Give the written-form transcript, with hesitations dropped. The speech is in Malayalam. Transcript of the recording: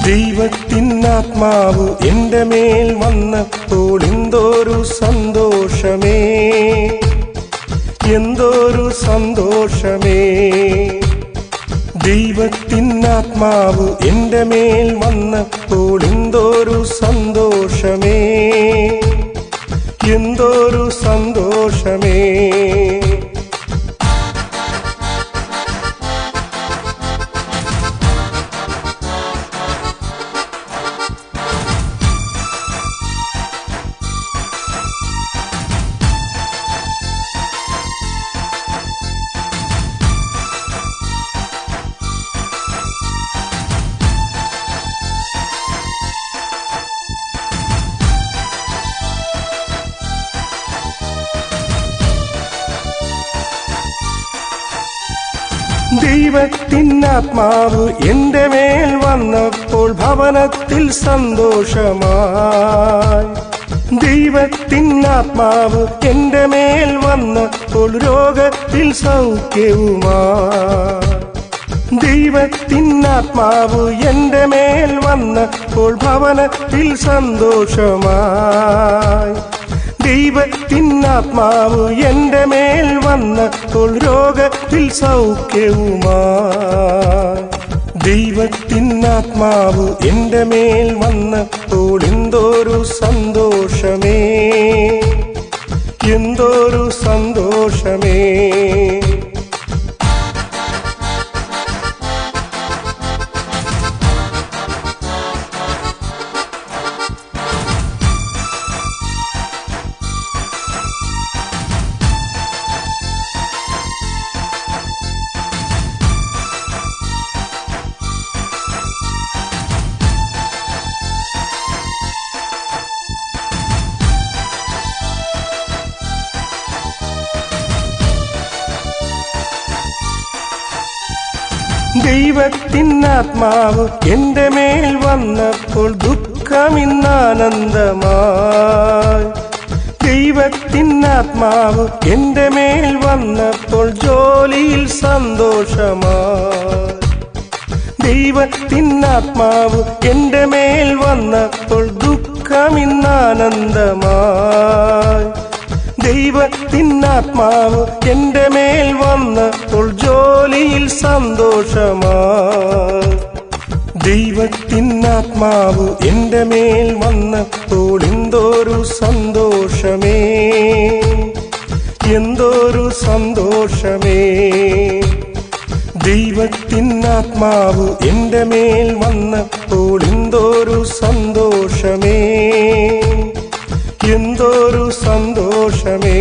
ദൈവത്തിനാത്മാവ് എൻ്റെ മേൽ വന്നപ്പോൾ എന്തൊരു സന്തോഷമേ, എന്തൊരു സന്തോഷമേ. ദൈവത്തിനാത്മാവ് എൻ്റെ മേൽ വന്നപ്പോൾ എന്തൊരു സന്തോഷമേ, എന്തൊരു സന്തോഷമേ. ദൈവത്തിനാത്മാവ് എൻ്റെ മേൽ വന്നപ്പോൾ ഭവനത്തിൽ സന്തോഷമായി. ദൈവത്തിനാത്മാവ് എൻ്റെ മേൽ വന്നപ്പോൾ രോഗത്തിൽ സൗഖ്യവുമായി. ദൈവത്തിനാത്മാവ് എൻ്റെ മേൽ വന്നപ്പോൾ ഭവനത്തിൽ സന്തോഷമായി. ദൈവത്തിനാത്മാവ് എൻ്റെ മേൽ വന്നപ്പോൾ രോഗത്തിൽ സൗഖ്യവുമായി. ദൈവത്തിനാത്മാവ് എൻ്റെ മേൽ വന്നപ്പോൾ എന്തൊരു സന്തോഷമേ, എന്തൊരു സന്തോഷമേ. ദൈവത്തിനാത്മാവ് എൻ്റെ മേൽ വന്നപ്പോൾ ദുഃഖമിന്നാനന്ദമായി. ദൈവത്തിനാത്മാവ് എൻ്റെ മേൽ വന്നപ്പോൾ ജോലിയിൽ സന്തോഷമായി. ദൈവത്തിനാത്മാവ് എൻ്റെ മേൽ വന്നപ്പോൾ ദുഃഖമിന്നാനന്ദമായി. ദൈവത്തിനാത്മാവ് എൻ്റെ മേൽ വന്നപ്പോൾ ജോലിയിൽ സന്തോഷമായി. ദൈവത്തിനാത്മാവ് എൻ്റെ മേൽ വന്നപ്പോൾ എന്തൊരു സന്തോഷമേ, എന്തൊരു സന്തോഷമേ. ദൈവത്തിനാത്മാവ് എൻ്റെ മേൽ വന്നപ്പോൾ എന്തൊരു സന്തോഷമേ, എന്തൊരു സന്തോഷമേ.